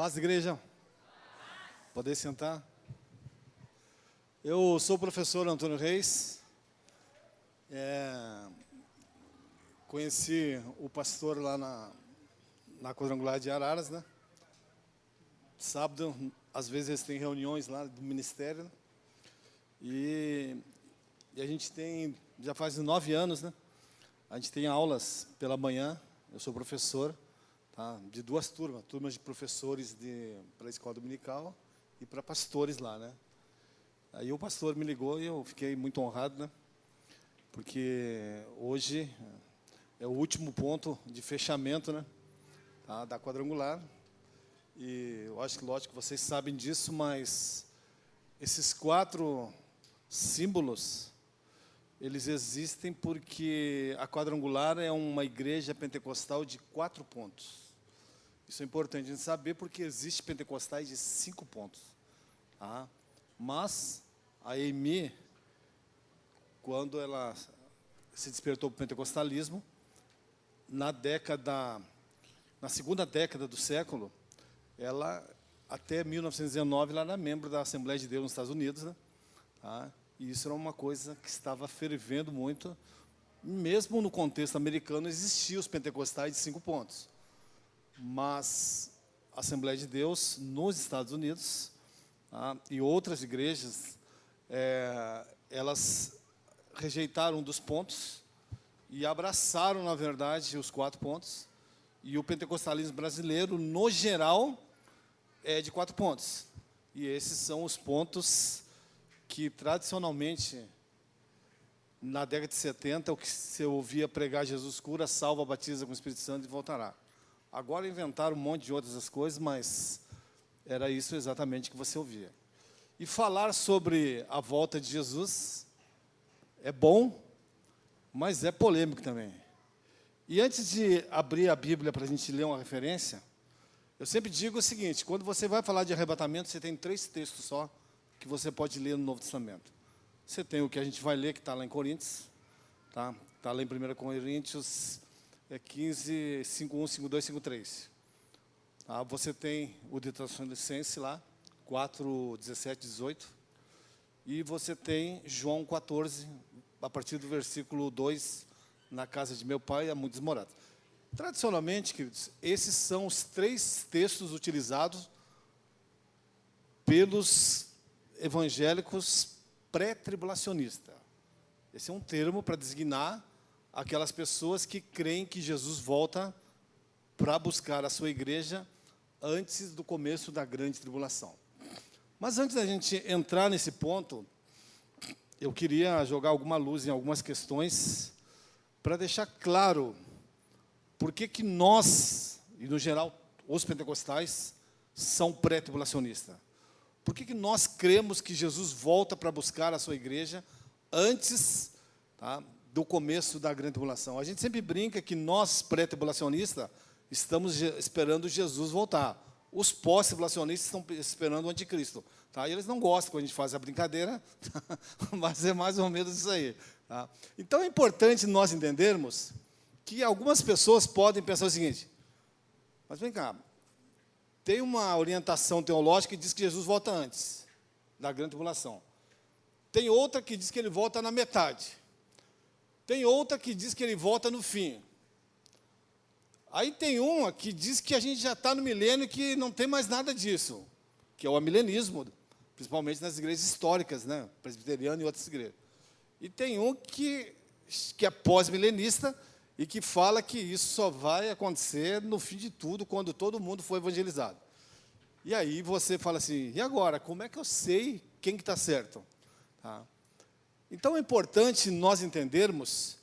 Paz, igreja. Poder sentar. Eu sou o professor Antônio Reis. Conheci o pastor lá na Quadrangular de Araras, né? Sábado, às vezes eles têm reuniões lá do ministério, né? E a gente tem, já faz 9 anos, né? A gente tem aulas pela manhã. Eu sou professor, tá? De 2 turmas de professores para a escola dominical e para pastores lá, né? Aí o pastor me ligou e eu fiquei muito honrado, né? Porque hoje é o último ponto de fechamento, né? Tá? Da quadrangular. E eu acho que, lógico, vocês sabem disso, mas esses 4 símbolos, eles existem porque a quadrangular é uma igreja pentecostal de 4 pontos. Isso é importante a gente saber, porque existe pentecostais de 5 pontos. Tá? Mas a EMI, quando ela se despertou para o pentecostalismo, na segunda década do século, ela, até 1919, ela era membro da Assembleia de Deus nos Estados Unidos, né? Tá? E isso era uma coisa que estava fervendo muito. Mesmo no contexto americano, existiam os pentecostais de 5 pontos. Mas a Assembleia de Deus, nos Estados Unidos, tá? E outras igrejas, elas rejeitaram um dos pontos e abraçaram, na verdade, os 4 pontos. E o pentecostalismo brasileiro, no geral, é de 4 pontos. E esses são os pontos que, tradicionalmente, na década de 70, o que se ouvia pregar: Jesus cura, salva, batiza com o Espírito Santo e voltará. Agora inventaram um monte de outras coisas, mas era isso exatamente que você ouvia. E falar sobre a volta de Jesus é bom, mas é polêmico também. E antes de abrir a Bíblia para a gente ler uma referência, eu sempre digo o seguinte: quando você vai falar de arrebatamento, você tem 3 textos só que você pode ler no Novo Testamento. Você tem o que a gente vai ler, que está lá em Coríntios, tá? Está lá em 1 Coríntios 15, 5:1, 5:2, 5:3. Tá? Você tem o de Tessalonicenses lá, 4, 17, 18. E você tem João 14, a partir do versículo 2, na casa de meu pai há muitos morados. Tradicionalmente, queridos, esses são os 3 textos utilizados pelos evangélicos pré-tribulacionistas. Esse é um termo para designar aquelas pessoas que creem que Jesus volta para buscar a sua igreja antes do começo da grande tribulação. Mas antes da gente entrar nesse ponto, eu queria jogar alguma luz em algumas questões para deixar claro por que nós, e no geral os pentecostais, são pré-tribulacionistas. Por que nós cremos que Jesus volta para buscar a sua igreja antes, tá, do começo da grande tribulação? A gente sempre brinca que nós, pré-tribulacionistas, estamos esperando Jesus voltar. Os pós-tribulacionistas estão esperando o anticristo. Tá? E eles não gostam quando a gente faz a brincadeira, mas é mais ou menos isso aí. Tá? Então é importante nós entendermos que algumas pessoas podem pensar o seguinte: mas vem cá, tem uma orientação teológica que diz que Jesus volta antes da grande tribulação. Tem outra que diz que ele volta na metade. Tem outra que diz que ele volta no fim. Aí tem uma que diz que a gente já está no milênio e que não tem mais nada disso, que é o amilenismo, principalmente nas igrejas históricas, né? Presbiteriano e outras igrejas. E tem um que é pós-milenista e que fala que isso só vai acontecer no fim de tudo, quando todo mundo for evangelizado. E aí você fala assim: e agora, como é que eu sei quem que está certo? Tá? Então é importante nós entendermos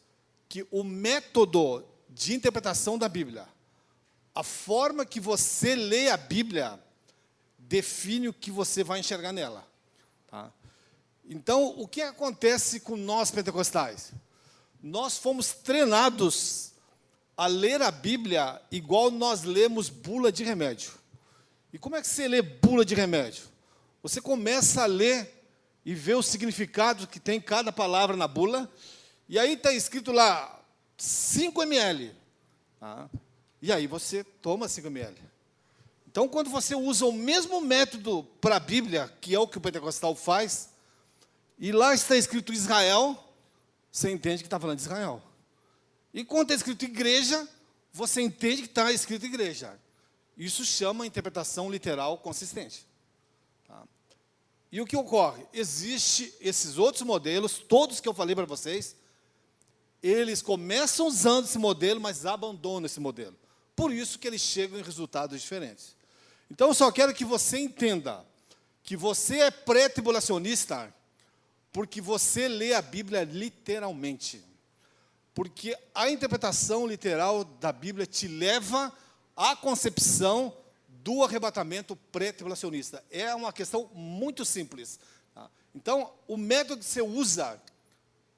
que o método de interpretação da Bíblia, a forma que você lê a Bíblia, define o que você vai enxergar nela. Tá? Então, o que acontece com nós pentecostais? Nós fomos treinados a ler a Bíblia igual nós lemos bula de remédio. E como é que você lê bula de remédio? Você começa a ler e vê o significado que tem cada palavra na bula, e aí está escrito lá 5 ml. Tá? E aí você toma 5 ml. Então, quando você usa o mesmo método para a Bíblia, que é o que o pentecostal faz, e lá está escrito Israel, você entende que está falando de Israel. E quando está escrito igreja, você entende que está escrito igreja. Isso chama interpretação literal consistente. Tá? E o que ocorre? Existem esses outros modelos, todos que eu falei para vocês, eles começam usando esse modelo, mas abandonam esse modelo. Por isso que eles chegam em resultados diferentes. Então, eu só quero que você entenda que você é pré-tribulacionista porque você lê a Bíblia literalmente. Porque a interpretação literal da Bíblia te leva à concepção do arrebatamento pré-tribulacionista. É uma questão muito simples. Tá? Então, o método que você usa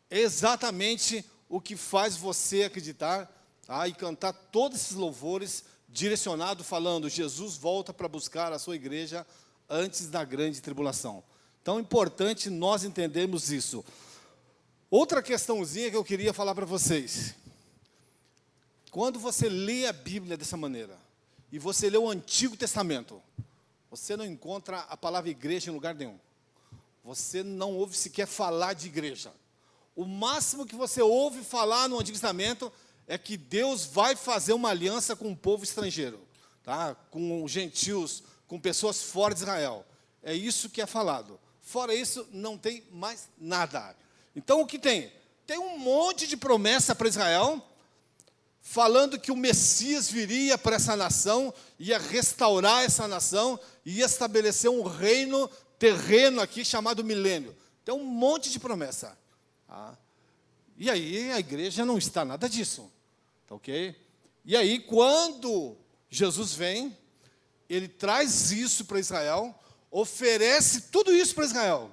é exatamente o que faz você acreditar, tá? E cantar todos esses louvores direcionados, falando, Jesus volta para buscar a sua igreja antes da grande tribulação. Então, é importante nós entendermos isso. Outra questãozinha que eu queria falar para vocês. Quando você lê a Bíblia dessa maneira, e você lê o Antigo Testamento, você não encontra a palavra igreja em lugar nenhum. Você não ouve sequer falar de igreja. O máximo que você ouve falar no Antigo Testamento é que Deus vai fazer uma aliança com um povo estrangeiro, tá? Com gentios, com pessoas fora de Israel. É isso que é falado. Fora isso, não tem mais nada. Então, o que tem? Tem um monte de promessa para Israel, falando que o Messias viria para essa nação, ia restaurar essa nação, ia estabelecer um reino terreno aqui chamado milênio. Tem um monte de promessa. Tá? E aí, a igreja não está nada disso. Tá, ok? E aí, quando Jesus vem, ele traz isso para Israel, oferece tudo isso para Israel.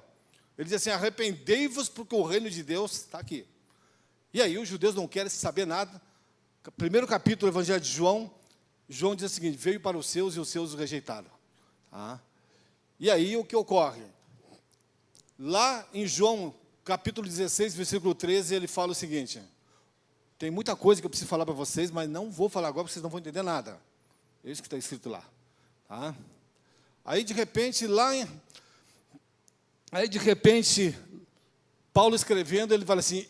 Ele diz assim, arrependei-vos porque o reino de Deus está aqui. E aí os judeus não querem saber nada. Primeiro capítulo do Evangelho de João, João diz o seguinte, veio para os seus e os seus o rejeitaram. Tá? E aí o que ocorre? Lá em João, capítulo 16, versículo 13, ele fala o seguinte, tem muita coisa que eu preciso falar para vocês, mas não vou falar agora, porque vocês não vão entender nada. É isso que está escrito lá. Tá? Aí, de repente, Paulo escrevendo, ele fala assim,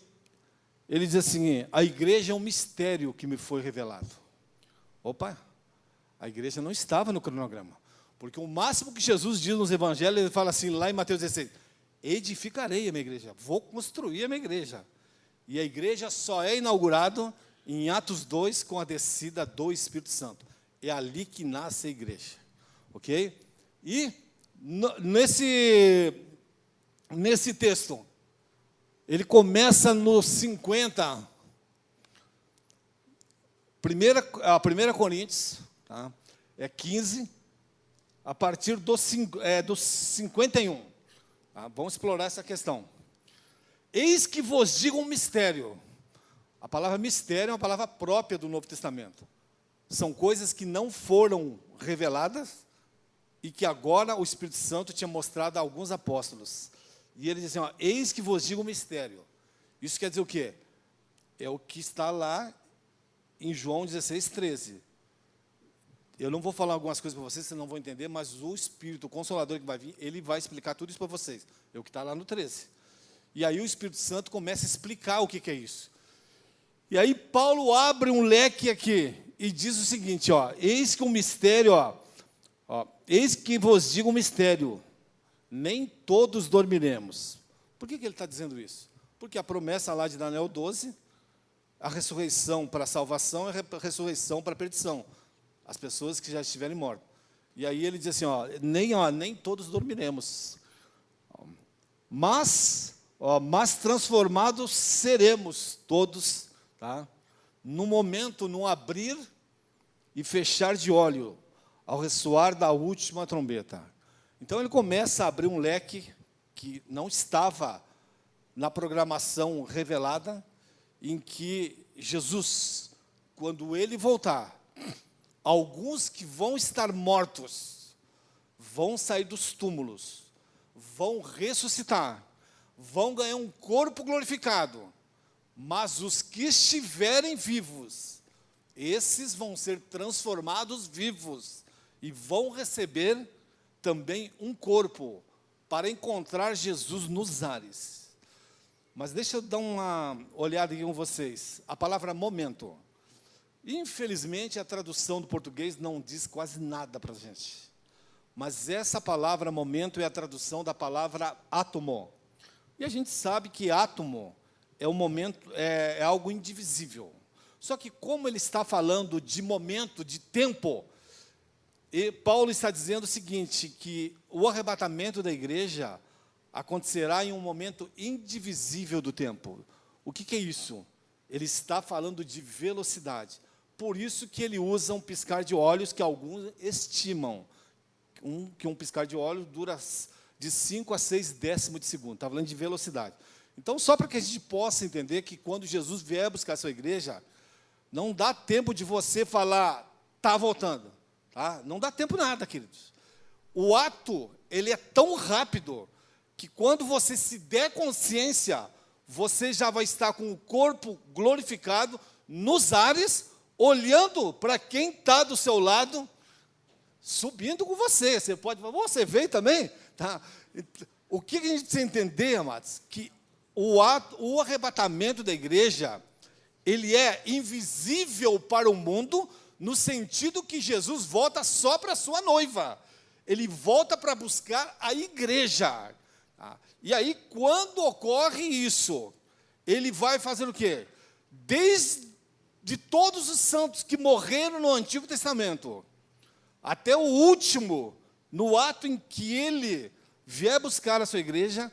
ele diz assim, a igreja é um mistério que me foi revelado. Opa, a igreja não estava no cronograma. Porque o máximo que Jesus diz nos evangelhos, ele fala assim, lá em Mateus 16, edificarei a minha igreja, vou construir a minha igreja. E a igreja só é inaugurada em Atos 2, com a descida do Espírito Santo. É ali que nasce a igreja. Ok? E nesse texto, ele começa no 50, a 1 Coríntios, tá? É 15, a partir do 51. Tá? Vamos explorar essa questão. Eis que vos digo um mistério. A palavra mistério é uma palavra própria do Novo Testamento. São coisas que não foram reveladas, e que agora o Espírito Santo tinha mostrado a alguns apóstolos. E ele diz assim, ó, eis que vos digo um mistério. Isso quer dizer o quê? É o que está lá em João 16, 13. Eu não vou falar algumas coisas para vocês, vocês não vão entender, mas o Espírito, o Consolador que vai vir, ele vai explicar tudo isso para vocês. É o que está lá no 13. E aí o Espírito Santo começa a explicar o que é isso. E aí Paulo abre um leque aqui e diz o seguinte, ó, eis que um mistério, eis que vos digo um mistério, nem todos dormiremos. Por que ele está dizendo isso? Porque a promessa lá de Daniel 12, a ressurreição para a salvação é a ressurreição para a perdição. As pessoas que já estiverem mortas. E aí ele diz assim, nem todos dormiremos. Mas transformados seremos todos, tá? No momento, no abrir e fechar de olho, ao ressoar da última trombeta. Então ele começa a abrir um leque que não estava na programação revelada, em que Jesus, quando ele voltar, alguns que vão estar mortos, vão sair dos túmulos, vão ressuscitar, vão ganhar um corpo glorificado, mas os que estiverem vivos, esses vão ser transformados vivos, e vão receber também um corpo para encontrar Jesus nos ares. Mas deixa eu dar uma olhada aqui com vocês. A palavra momento. Infelizmente, a tradução do português não diz quase nada para a gente. Mas essa palavra momento é a tradução da palavra átomo. E a gente sabe que átomo é um momento, é algo indivisível. Só que como ele está falando de momento, de tempo, e Paulo está dizendo o seguinte, que o arrebatamento da igreja acontecerá em um momento indivisível do tempo. O que é isso? Ele está falando de velocidade. Por isso que ele usa um piscar de olhos que alguns estimam. Que um piscar de olhos dura de 5 a 6 décimos de segundo. Está falando de velocidade. Então, só para que a gente possa entender que quando Jesus vier buscar a sua igreja, não dá tempo de você falar, está voltando. Tá? Não dá tempo nada, queridos. O ato, ele é tão rápido, que quando você se der consciência, você já vai estar com o corpo glorificado nos ares, olhando para quem está do seu lado, subindo com você. Você pode falar, você veio também? Tá? O que a gente precisa entender, amados? Que o arrebatamento da igreja, ele é invisível para o mundo, no sentido que Jesus volta só para a sua noiva. Ele volta para buscar a igreja. E aí, quando ocorre isso, ele vai fazer o quê? Desde todos os santos que morreram no Antigo Testamento, até o último, no ato em que ele vier buscar a sua igreja,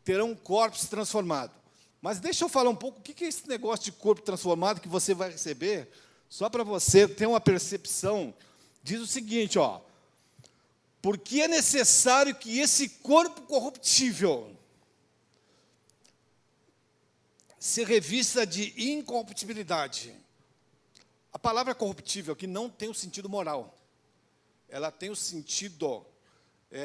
terão corpos transformados. Mas deixa eu falar um pouco, o que é esse negócio de corpo transformado que você vai receber? Só para você ter uma percepção, diz o seguinte, ó, porque é necessário que esse corpo corruptível se revista de incorruptibilidade. A palavra corruptível aqui não tem o sentido moral. Ela tem o sentido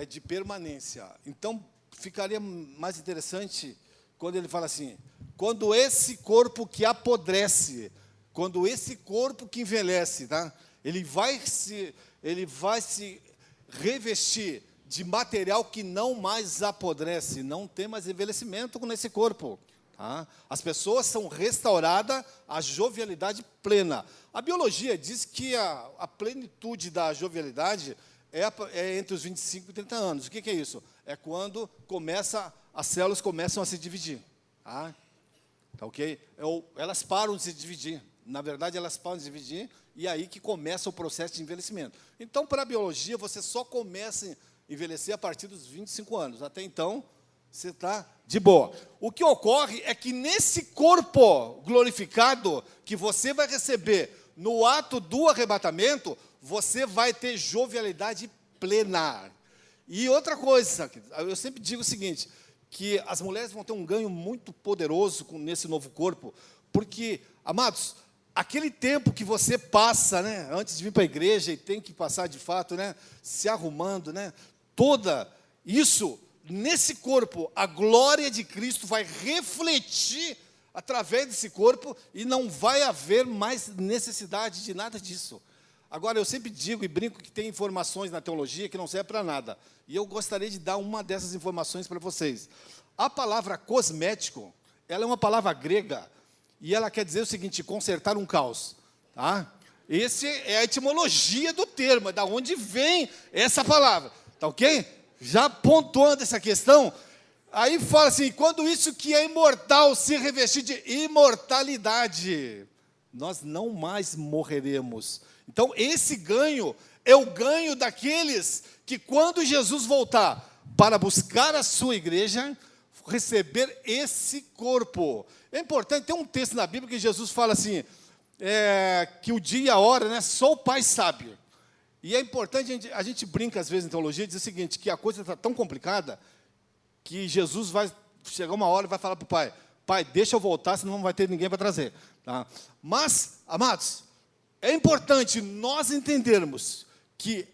de permanência. Então, ficaria mais interessante quando ele fala assim, quando esse corpo que apodrece, quando esse corpo que envelhece, tá? ele vai se revestir de material que não mais apodrece, não tem mais envelhecimento nesse corpo. Tá? As pessoas são restauradas à jovialidade plena. A biologia diz que a plenitude da jovialidade é entre os 25 e 30 anos. O que é isso? É quando as células começam a se dividir. Tá? Tá, ok? Elas param de se dividir. Na verdade, elas param de se dividir e é aí que começa o processo de envelhecimento. Então, para a biologia, você só começa a envelhecer a partir dos 25 anos. Até então, você está de boa. O que ocorre é que nesse corpo glorificado que você vai receber no ato do arrebatamento, você vai ter jovialidade plena. E outra coisa, eu sempre digo o seguinte, que as mulheres vão ter um ganho muito poderoso nesse novo corpo, porque, amados, aquele tempo que você passa, né, antes de vir para a igreja, e tem que passar de fato, né, se arrumando, né, toda isso, nesse corpo, a glória de Cristo vai refletir através desse corpo e não vai haver mais necessidade de nada disso. Agora, eu sempre digo e brinco que tem informações na teologia que não servem para nada. E eu gostaria de dar uma dessas informações para vocês. A palavra cosmético, ela é uma palavra grega, e ela quer dizer o seguinte, consertar um caos. Tá? Essa é a etimologia do termo, é da onde vem essa palavra. Tá ok? Já pontuando essa questão, aí fala assim, quando isso que é imortal se revestir de imortalidade, nós não mais morreremos. Então, esse ganho é o ganho daqueles que, quando Jesus voltar para buscar a sua igreja, receber esse corpo. É importante, tem um texto na Bíblia que Jesus fala assim, que o dia e a hora, né, só o Pai sabe. E é importante, a gente brinca às vezes em teologia, e diz o seguinte, que a coisa está tão complicada, que Jesus vai chegar uma hora e vai falar para o Pai, Pai, deixa eu voltar, senão não vai ter ninguém para trazer. Tá? Mas, amados, é importante nós entendermos que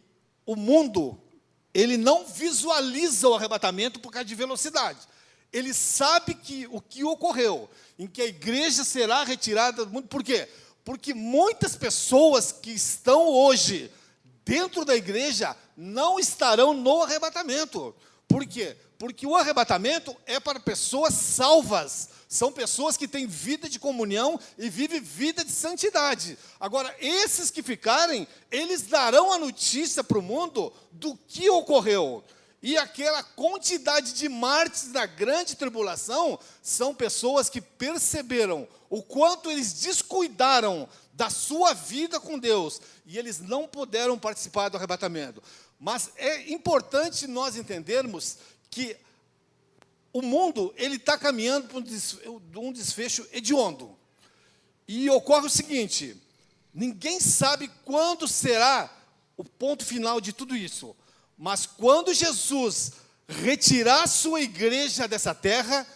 o mundo, ele não visualiza o arrebatamento por causa de velocidade. Ele sabe que o que ocorreu, em que a igreja será retirada do mundo, por quê? Porque muitas pessoas que estão hoje dentro da igreja não estarão no arrebatamento. Por quê? Porque o arrebatamento é para pessoas salvas. São pessoas que têm vida de comunhão e vivem vida de santidade. Agora, esses que ficarem, eles darão a notícia para o mundo do que ocorreu. E aquela quantidade de mártires da grande tribulação são pessoas que perceberam o quanto eles descuidaram da sua vida com Deus, e eles não puderam participar do arrebatamento. Mas é importante nós entendermos que o mundo ele está caminhando para um desfecho hediondo. E ocorre o seguinte: ninguém sabe quando será o ponto final de tudo isso. Mas quando Jesus retirar a sua igreja dessa terra,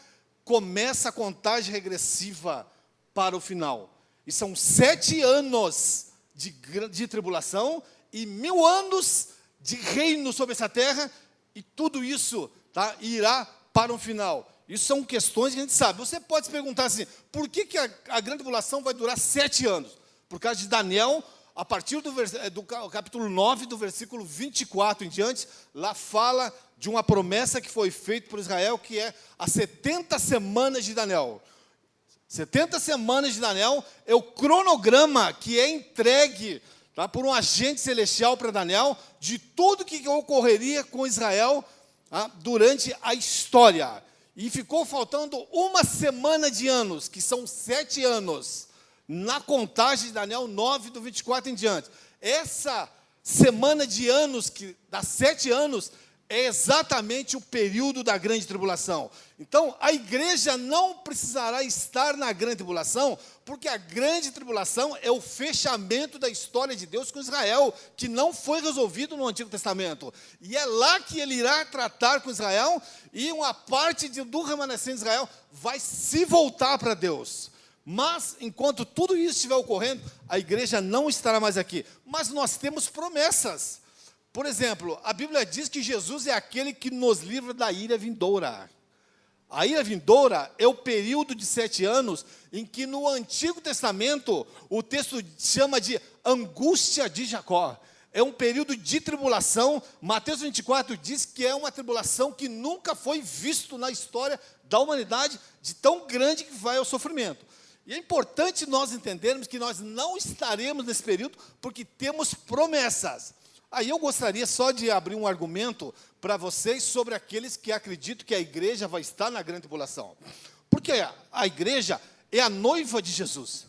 começa a contagem regressiva para o final. E são 7 anos de tribulação e 1000 anos de reino sobre essa terra, e tudo isso, tá, irá para um final. Isso são questões que a gente sabe. Você pode se perguntar assim, por que a grande tribulação vai durar 7 anos? Por causa de Daniel, a partir do capítulo 9, do versículo 24 em diante, lá fala de uma promessa que foi feita por Israel, que é as 70 semanas de Daniel. 70 semanas de Daniel é o cronograma que é entregue, tá, por um agente celestial para Daniel, de tudo que ocorreria com Israel, tá, durante a história. E ficou faltando 1 semana de anos, que são 7 anos, na contagem de Daniel 9, do 24 em diante. Essa semana de anos, que dá 7 anos, é exatamente o período da grande tribulação. Então, a igreja não precisará estar na grande tribulação, porque a grande tribulação é o fechamento da história de Deus com Israel, que não foi resolvido no Antigo Testamento. E é lá que ele irá tratar com Israel, e uma parte do remanescente de Israel vai se voltar para Deus. Mas, enquanto tudo isso estiver ocorrendo, a igreja não estará mais aqui. Mas nós temos promessas. Por exemplo, a Bíblia diz que Jesus é aquele que nos livra da ira vindoura. A ira vindoura é o período de 7 anos em que no Antigo Testamento o texto chama de angústia de Jacó. É um período de tribulação. Mateus 24 diz que é uma tribulação que nunca foi visto na história da humanidade, de tão grande que vai ao sofrimento. E é importante nós entendermos que nós não estaremos nesse período porque temos promessas. Aí eu gostaria só de abrir um argumento para vocês sobre aqueles que acreditam que a igreja vai estar na grande tribulação. Porque a igreja é a noiva de Jesus.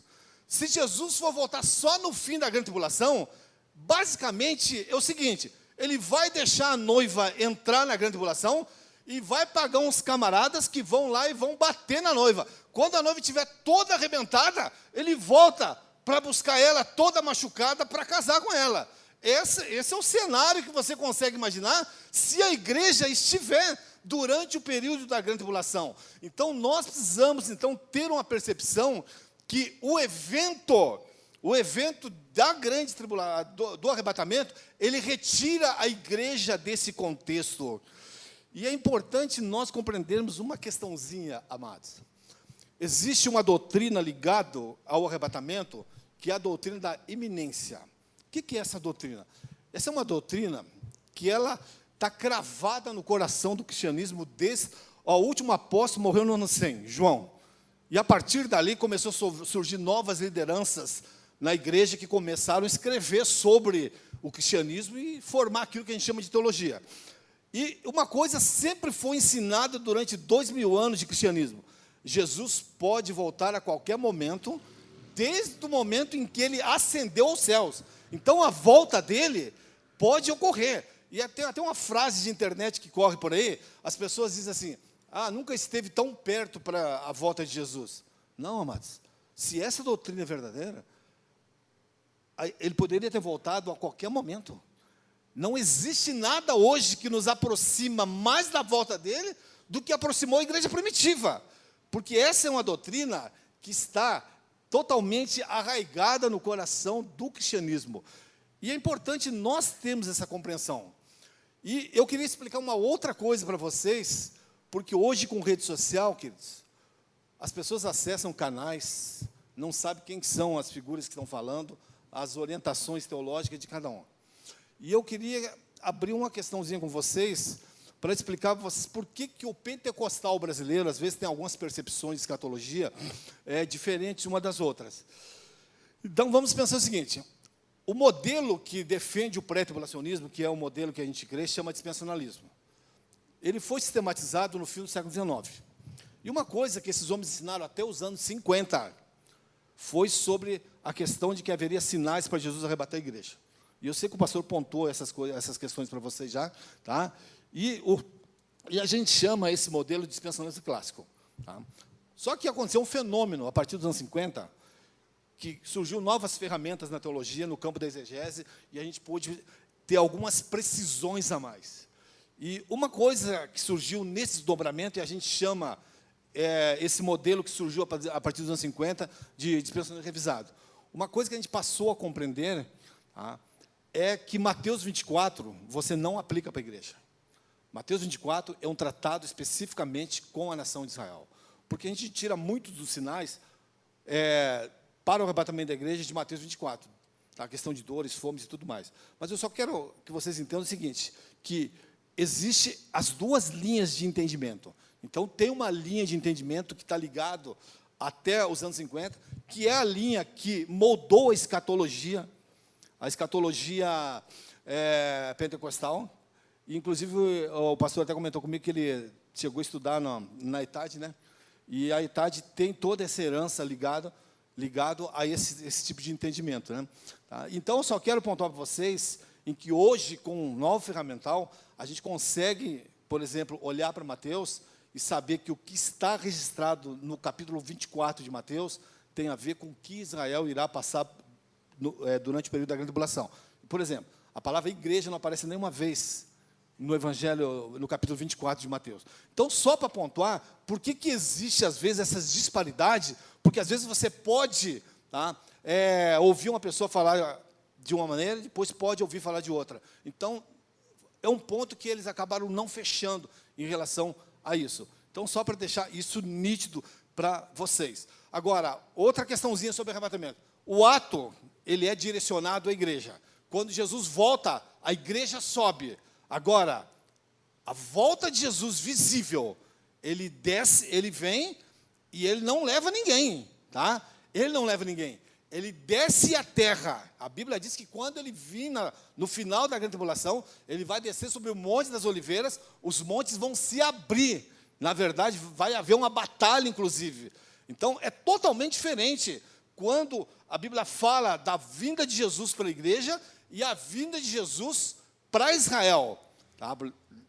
Se Jesus for voltar só no fim da grande tribulação, basicamente é o seguinte: ele vai deixar a noiva entrar na grande tribulação e vai pagar uns camaradas que vão lá e vão bater na noiva. Quando a noiva estiver toda arrebentada, ele volta para buscar ela toda machucada para casar com ela. Esse é o cenário que você consegue imaginar se a igreja estiver durante o período da grande tribulação. Então, nós precisamos ter uma percepção que o evento da grande tribulação, do arrebatamento, ele retira a igreja desse contexto. E é importante nós compreendermos uma questãozinha, amados. Existe uma doutrina ligada ao arrebatamento, que é a doutrina da iminência. O que é essa doutrina? Essa é uma doutrina que ela está cravada no coração do cristianismo desde o último apóstolo morreu no ano 100, João. E a partir dali começou a surgir novas lideranças na igreja que começaram a escrever sobre o cristianismo e formar aquilo que a gente chama de teologia. E uma coisa sempre foi ensinada durante 2000 anos de cristianismo: Jesus pode voltar a qualquer momento, desde o momento em que ele ascendeu aos céus. Então, a volta dele pode ocorrer. E tem até uma frase de internet que corre por aí, as pessoas dizem assim: nunca esteve tão perto para a volta de Jesus. Não, amados, se essa doutrina é verdadeira, ele poderia ter voltado a qualquer momento. Não existe nada hoje que nos aproxima mais da volta dele do que aproximou a igreja primitiva. Porque essa é uma doutrina que está totalmente arraigada no coração do cristianismo. E é importante nós termos essa compreensão. E eu queria explicar uma outra coisa para vocês, porque hoje com rede social, queridos, as pessoas acessam canais, não sabem quem são as figuras que estão falando, as orientações teológicas de cada um. E eu queria abrir uma questãozinha com vocês, para explicar para vocês por que o pentecostal brasileiro, às vezes, tem algumas percepções de escatologia diferentes uma das outras. Então, vamos pensar o seguinte: o modelo que defende o pré-tribulacionismo, que é o modelo que a gente crê, chama dispensacionalismo. Ele foi sistematizado no fim do século XIX. E uma coisa que esses homens ensinaram até os anos 50 foi sobre a questão de que haveria sinais para Jesus arrebatar a igreja. E eu sei que o pastor pontuou essas questões para vocês já, tá? E a gente chama esse modelo de dispensacionalismo clássico. Tá? Só que aconteceu um fenômeno, a partir dos anos 50, que surgiu novas ferramentas na teologia, no campo da exegese, e a gente pôde ter algumas precisões a mais. E uma coisa que surgiu nesse desdobramento, e a gente chama esse modelo que surgiu a partir dos anos 50, de dispensacionalismo revisado. Uma coisa que a gente passou a compreender, tá, é que Mateus 24, você não aplica para a igreja. Mateus 24 é um tratado especificamente com a nação de Israel. Porque a gente tira muitos dos sinais para o arrebatamento da igreja de Mateus 24. Tá? A questão de dores, fomes e tudo mais. Mas eu só quero que vocês entendam o seguinte, que existe as duas linhas de entendimento. Então, tem uma linha de entendimento que está ligado até os anos 50, que é a linha que moldou a escatologia pentecostal. Inclusive, o pastor até comentou comigo que ele chegou a estudar na ETAD, né? E a ETAD tem toda essa herança ligado a esse tipo de entendimento, né? Tá? Então, eu só quero pontuar para vocês em que hoje, com um novo ferramental, a gente consegue, por exemplo, olhar para Mateus e saber que o que está registrado no capítulo 24 de Mateus tem a ver com o que Israel irá passar durante o período da grande tribulação. Por exemplo, a palavra igreja não aparece nenhuma vez no Evangelho, no capítulo 24 de Mateus. Então, só para pontuar, por que existe, às vezes, essas disparidades? Porque, às vezes, você pode ouvir uma pessoa falar de uma maneira, depois pode ouvir falar de outra. Então, é um ponto que eles acabaram não fechando em relação a isso. Então, só para deixar isso nítido para vocês. Agora, outra questãozinha sobre arrebatamento. O ato, ele é direcionado à igreja. Quando Jesus volta, a igreja sobe. Agora, a volta de Jesus visível, ele desce, ele vem e ele não leva ninguém, tá? Ele não leva ninguém. Ele desce à terra. A Bíblia diz que quando ele vir no final da grande tribulação, ele vai descer sobre o Monte das Oliveiras, os montes vão se abrir. Na verdade, vai haver uma batalha, inclusive. Então, é totalmente diferente quando a Bíblia fala da vinda de Jesus para a igreja e a vinda de Jesus para Israel. Tá?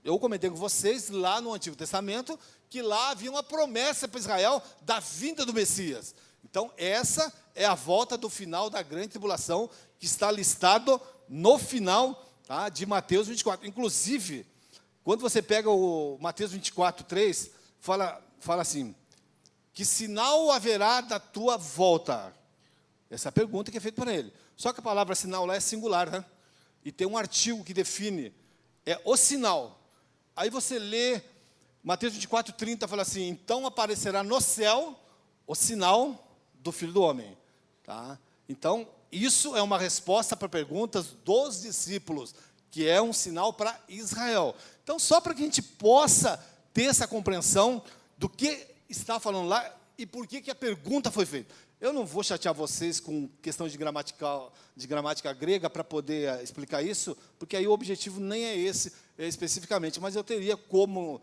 Eu comentei com vocês, lá no Antigo Testamento, que lá havia uma promessa para Israel da vinda do Messias. Então, essa é a volta do final da grande tribulação, que está listado no final, tá, de Mateus 24. Inclusive, quando você pega o Mateus 24, 3, fala assim, que sinal haverá da tua volta? Essa é a pergunta que é feita para ele. Só que a palavra sinal lá é singular, né? E tem um artigo que define, o sinal. Aí você lê, Mateus 24, 30, fala assim, então aparecerá no céu o sinal do Filho do Homem. Tá? Então, isso é uma resposta para perguntas dos discípulos, que é um sinal para Israel. Então, só para que a gente possa ter essa compreensão do que está falando lá e por que a pergunta foi feita. Eu não vou chatear vocês com questão de gramática grega para poder explicar isso, porque aí o objetivo nem é esse especificamente, mas eu teria como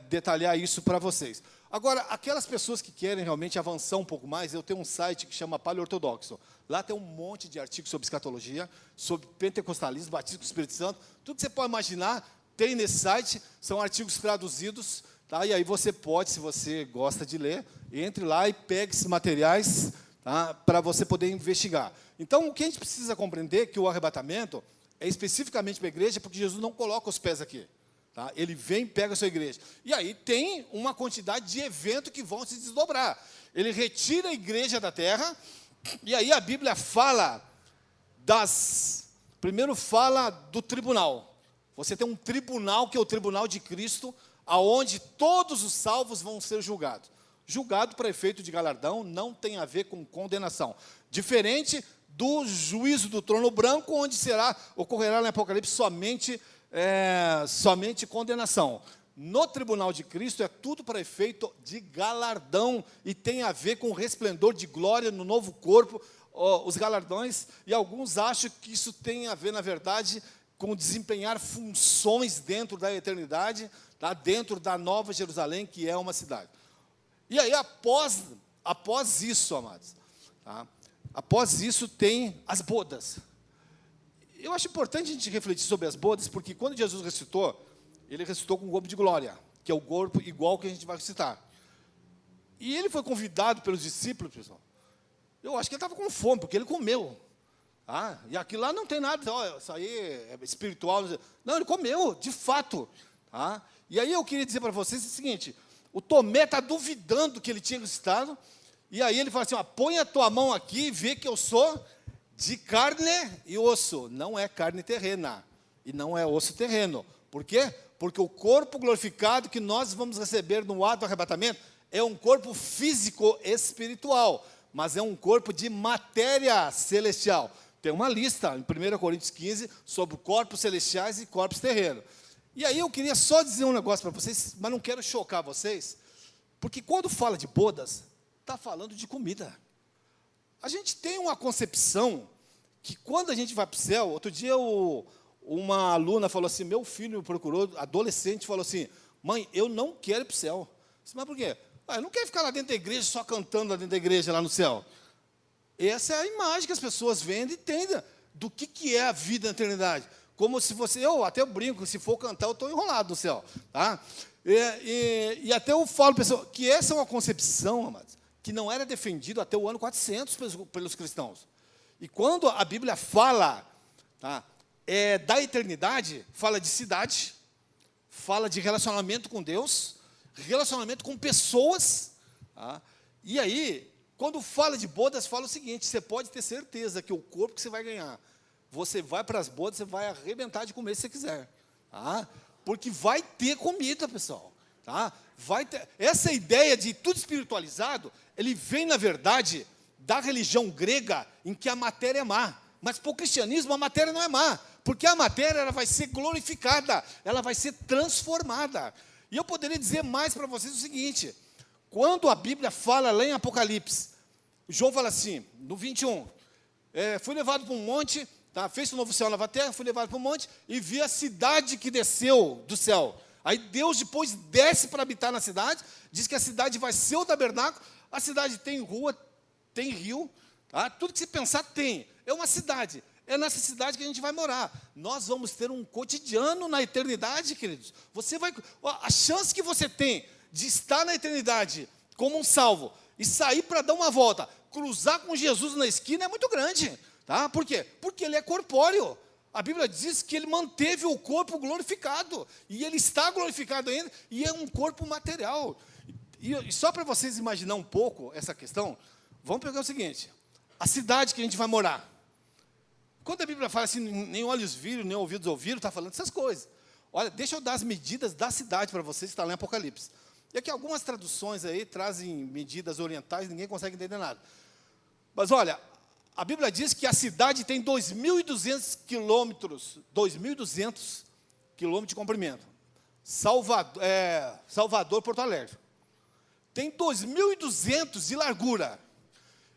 detalhar isso para vocês. Agora, aquelas pessoas que querem realmente avançar um pouco mais, eu tenho um site que chama Paleortodoxo. Lá tem um monte de artigos sobre escatologia, sobre pentecostalismo, batismo com o Espírito Santo. Tudo que você pode imaginar tem nesse site, são artigos traduzidos. Tá? E aí você pode, se você gosta de ler, entre lá e pegue esses materiais, tá, para você poder investigar. Então, o que a gente precisa compreender é que o arrebatamento é especificamente para a igreja, porque Jesus não coloca os pés aqui. Tá? Ele vem e pega a sua igreja. E aí tem uma quantidade de eventos que vão se desdobrar. Ele retira a igreja da terra, e aí a Bíblia fala primeiro fala do tribunal. Você tem um tribunal, que é o tribunal de Cristo, aonde todos os salvos vão ser julgados. Julgado para efeito de galardão não tem a ver com condenação. Diferente do juízo do trono branco, onde ocorrerá no Apocalipse somente condenação. No tribunal de Cristo é tudo para efeito de galardão e tem a ver com o resplendor de glória no novo corpo, os galardões, e alguns acham que isso tem a ver, na verdade, com desempenhar funções dentro da eternidade, tá? Dentro da Nova Jerusalém, que é uma cidade. E aí, após isso, amados, tá? Após isso tem as bodas. Eu acho importante a gente refletir sobre as bodas, porque quando Jesus ressuscitou, ele ressuscitou com um corpo de glória, que é o corpo igual que a gente vai ressuscitar. E ele foi convidado pelos discípulos, pessoal. Eu acho que ele estava com fome, porque ele comeu. Ah, e aquilo lá não tem nada, isso aí é espiritual. Não, ele comeu, de fato. Ah, e aí eu queria dizer para vocês o seguinte: o Tomé está duvidando que ele tinha ressuscitado, e aí ele fala assim: põe a tua mão aqui e vê que eu sou de carne e osso. Não é carne terrena, e não é osso terreno. Por quê? Porque o corpo glorificado que nós vamos receber no ato do arrebatamento é um corpo físico espiritual, mas é um corpo de matéria celestial. Tem uma lista em 1 Coríntios 15 sobre corpos celestiais e corpos terrenos. E aí eu queria só dizer um negócio para vocês, mas não quero chocar vocês, porque quando fala de bodas, está falando de comida. A gente tem uma concepção que quando a gente vai para o céu, outro dia uma aluna falou assim, meu filho me procurou, adolescente, falou assim: mãe, eu não quero ir para o céu. Eu disse: mas por quê? Eu não quero ficar lá dentro da igreja, só cantando lá dentro da igreja, lá no céu. Essa é a imagem que as pessoas vendem e entendem do que é a vida na eternidade. Como se você, eu até brinco, se for cantar, eu estou enrolado no céu. Tá? E até eu falo, pessoal, que essa é uma concepção, amados, que não era defendida até o ano 400 pelos cristãos. E quando a Bíblia fala, tá, da eternidade, fala de cidade, fala de relacionamento com Deus, relacionamento com pessoas. Tá? E aí, quando fala de bodas, fala o seguinte: você pode ter certeza que o corpo que você vai ganhar, você vai para as bodas, você vai arrebentar de comer se você quiser. Tá? Porque vai ter comida, pessoal. Tá? Vai ter. Essa ideia de tudo espiritualizado, ele vem, na verdade, da religião grega, em que a matéria é má. Mas para o cristianismo a matéria não é má, porque a matéria ela vai ser glorificada, ela vai ser transformada. E eu poderia dizer mais para vocês o seguinte: quando a Bíblia fala lá em Apocalipse, João fala assim, no 21, fui levado para um monte, tá, fez o novo céu e nova terra, fui levado para um monte e vi a cidade que desceu do céu. Aí Deus depois desce para habitar na cidade, diz que a cidade vai ser o tabernáculo, a cidade tem rua, tem rio, tá? Tudo que se pensar tem. É uma cidade. É nessa cidade que a gente vai morar. Nós vamos ter um cotidiano na eternidade, queridos. A chance que você tem de estar na eternidade como um salvo e sair para dar uma volta, cruzar com Jesus na esquina é muito grande. Tá? Por quê? Porque ele é corpóreo. A Bíblia diz que ele manteve o corpo glorificado. E ele está glorificado ainda. E é um corpo material. E só para vocês imaginar um pouco essa questão, vamos pegar o seguinte: a cidade que a gente vai morar. Quando a Bíblia fala assim, nem olhos viram, nem ouvidos ouviram, está falando essas coisas. Olha, deixa eu dar as medidas da cidade para vocês, que está lá em Apocalipse. E aqui algumas traduções aí trazem medidas orientais, ninguém consegue entender nada. Mas olha, a Bíblia diz que a cidade tem 2.200 quilômetros, 2.200 quilômetros de comprimento. Salvador, Porto Alegre. Tem 2.200 de largura.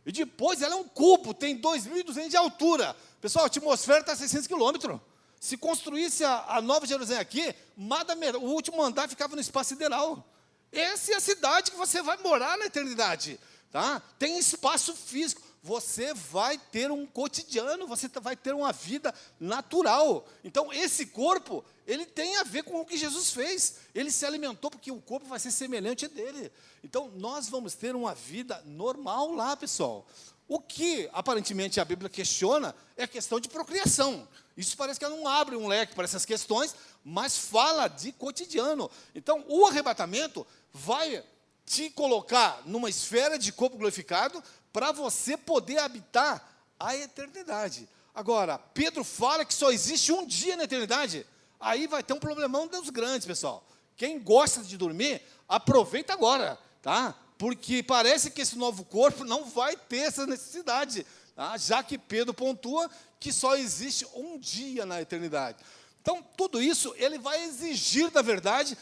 E depois ela é um cubo, tem 2.200 de altura. Pessoal, a atmosfera está a 600 quilômetros. Se construísse a Nova Jerusalém aqui, o último andar ficava no espaço sideral. Essa é a cidade que você vai morar na eternidade. Tá? Tem espaço físico. Você vai ter um cotidiano, você vai ter uma vida natural. Então, esse corpo, ele tem a ver com o que Jesus fez. Ele se alimentou porque o corpo vai ser semelhante dele. Então, nós vamos ter uma vida normal lá, pessoal. O que, aparentemente, a Bíblia questiona é a questão de procriação. Isso parece que ela não abre um leque para essas questões, mas fala de cotidiano. Então, o arrebatamento vai te colocar numa esfera de corpo glorificado para você poder habitar a eternidade. Agora, Pedro fala que só existe um dia na eternidade. Aí vai ter um problemão dos grandes, pessoal. Quem gosta de dormir, aproveita agora, tá? Porque parece que esse novo corpo não vai ter essa necessidade, tá? Já que Pedro pontua que só existe um dia na eternidade. Então, tudo isso, ele vai exigir, na verdade,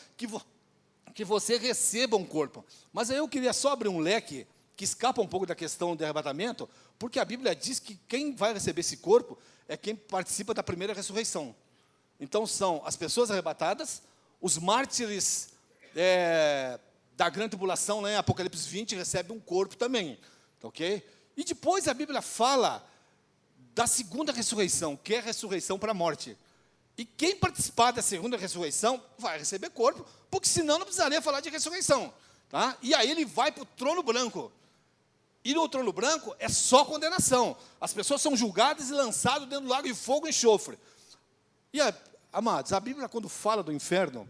que você receba um corpo. Mas aí eu queria só abrir um leque, que escapa um pouco da questão do arrebatamento, porque a Bíblia diz que quem vai receber esse corpo é quem participa da primeira ressurreição. Então, são as pessoas arrebatadas, os mártires da grande tribulação, né, Apocalipse 20, recebe um corpo também, ok? E depois a Bíblia fala da segunda ressurreição, que é a ressurreição para a morte. E quem participar da segunda ressurreição vai receber corpo, porque senão não precisaria falar de ressurreição. Tá? E aí ele vai para o trono branco. E no trono branco é só condenação. As pessoas são julgadas e lançadas dentro do lago de fogo e enxofre. E, amados, a Bíblia, quando fala do inferno,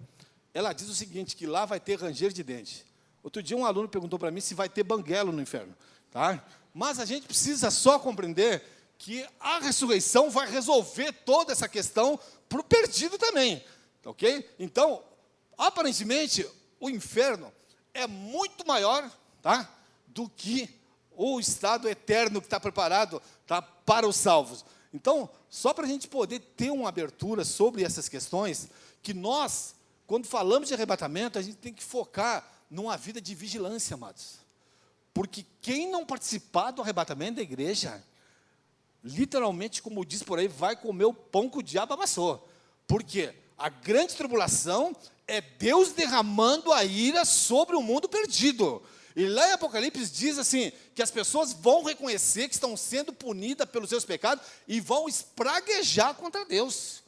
ela diz o seguinte, que lá vai ter ranger de dente. Outro dia um aluno perguntou para mim se vai ter banguelo no inferno. Tá? Mas a gente precisa só compreender que a ressurreição vai resolver toda essa questão para o perdido também. Ok? Então, aparentemente, o inferno é muito maior, tá, do que o estado eterno que está preparado, tá, para os salvos. Então, só para a gente poder ter uma abertura sobre essas questões, que nós, quando falamos de arrebatamento, a gente tem que focar numa vida de vigilância, amados. Porque quem não participar do arrebatamento da igreja, literalmente, como diz por aí, vai comer o pão que o diabo amassou. Por quê? A grande tribulação é Deus derramando a ira sobre o mundo perdido. E lá em Apocalipse diz assim, que as pessoas vão reconhecer que estão sendo punidas pelos seus pecados e vão espraguejar contra Deus.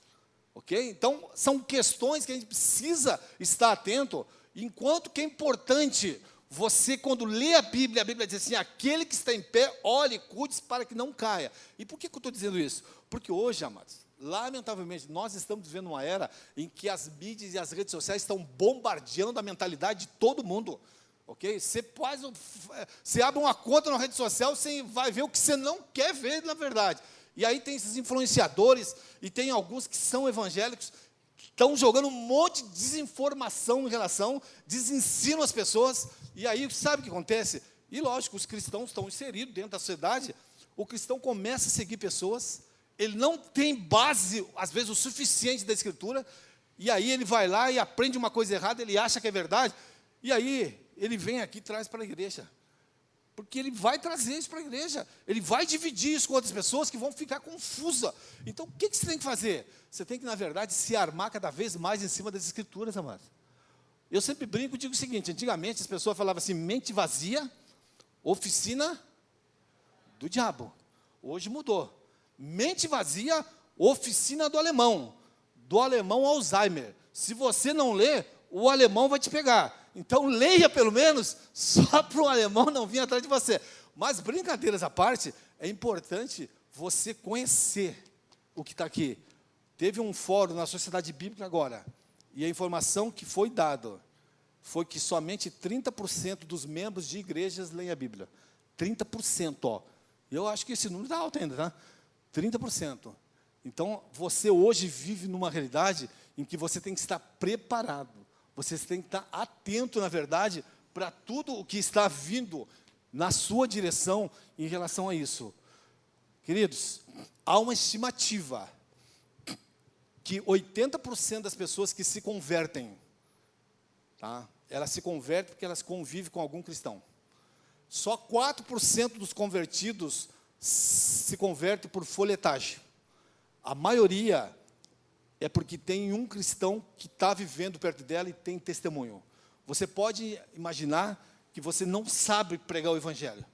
Ok? Então, são questões que a gente precisa estar atento, enquanto que é importante você, quando lê a Bíblia diz assim, aquele que está em pé, olhe e cuide para que não caia. E por que eu estou dizendo isso? Porque hoje, amados, lamentavelmente, nós estamos vivendo uma era em que as mídias e as redes sociais estão bombardeando a mentalidade de todo mundo. Ok? Você abre uma conta na rede social, você vai ver o que você não quer ver, na verdade. E aí tem esses influenciadores, e tem alguns que são evangélicos, estão jogando um monte de desinformação em relação, desensinam as pessoas, e aí sabe o que acontece? E lógico, os cristãos estão inseridos dentro da sociedade, o cristão começa a seguir pessoas, ele não tem base, às vezes, o suficiente da Escritura, e aí ele vai lá e aprende uma coisa errada, ele acha que é verdade, e aí ele vem aqui e traz para a igreja. Porque ele vai trazer isso para a igreja. Ele vai dividir isso com outras pessoas que vão ficar confusas. Então, o que você tem que fazer? Você tem que, na verdade, se armar cada vez mais em cima das Escrituras, amados. Eu sempre brinco e digo o seguinte, antigamente as pessoas falavam assim, mente vazia, oficina do diabo. Hoje mudou. Mente vazia, oficina do alemão Alzheimer. Se você não lê, o alemão vai te pegar. Então, leia pelo menos, só para o alemão não vir atrás de você. Mas, brincadeiras à parte, é importante você conhecer o que está aqui. Teve um fórum na Sociedade Bíblica agora, e a informação que foi dada foi que somente 30% dos membros de igrejas leem a Bíblia. 30%, ó. Eu acho que esse número está alto ainda, tá? 30%. Então, você hoje vive numa realidade em que você tem que estar preparado. Você tem que estar atento, na verdade, para tudo o que está vindo na sua direção em relação a isso. Queridos, há uma estimativa que 80% das pessoas que se convertem, tá? Elas se convertem porque elas convivem com algum cristão. Só 4% dos convertidos se convertem por folhetagem. A maioria é porque tem um cristão que está vivendo perto dela e tem testemunho. Você pode imaginar que você não sabe pregar o evangelho,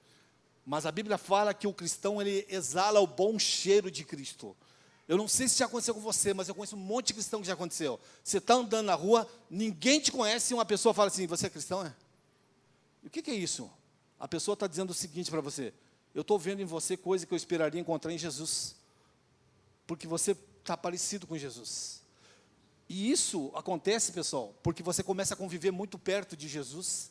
mas a Bíblia fala que o cristão, ele exala o bom cheiro de Cristo. Eu não sei se já aconteceu com você, mas eu conheço um monte de cristão que já aconteceu. Você está andando na rua, ninguém te conhece, e uma pessoa fala assim, você é cristão, é? E o que é isso? A pessoa está dizendo o seguinte para você, eu estou vendo em você coisa que eu esperaria encontrar em Jesus, porque você está parecido com Jesus. E isso acontece, pessoal, porque você começa a conviver muito perto de Jesus,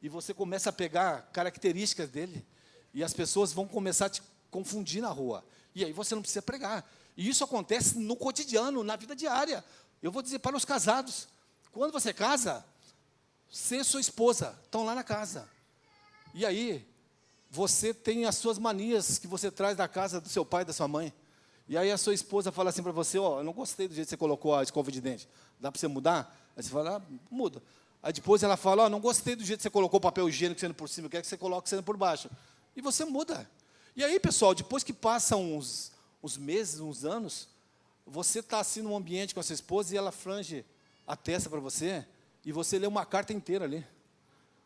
e você começa a pegar características dele, e as pessoas vão começar a te confundir na rua, e aí você não precisa pregar. E isso acontece no cotidiano, na vida diária. Eu vou dizer para os casados, quando você casa, você e sua esposa estão lá na casa, e aí você tem as suas manias que você traz da casa do seu pai e da sua mãe. E aí a sua esposa fala assim para você, ó, eu não gostei do jeito que você colocou a escova de dente. Dá para você mudar? Aí você fala, muda. Aí depois ela fala, ó, não gostei do jeito que você colocou o papel higiênico sendo por cima, eu quero que você coloque sendo por baixo. E você muda. E aí, pessoal, depois que passam uns meses, uns anos, você está assim num ambiente com a sua esposa e ela frange a testa para você e você lê uma carta inteira ali.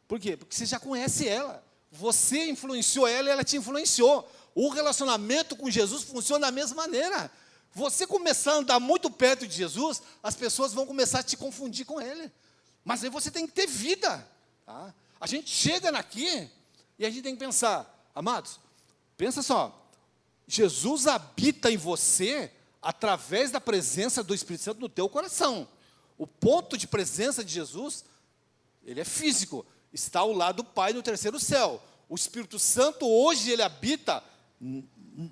Por quê? Porque você já conhece ela. Você influenciou ela e ela te influenciou. O relacionamento com Jesus funciona da mesma maneira. Você começar a andar muito perto de Jesus, as pessoas vão começar a te confundir com Ele. Mas aí você tem que ter vida. Tá? A gente chega aqui e a gente tem que pensar, amados, pensa só, Jesus habita em você através da presença do Espírito Santo no teu coração. O ponto de presença de Jesus, ele é físico, está ao lado do Pai no terceiro céu. O Espírito Santo hoje ele habita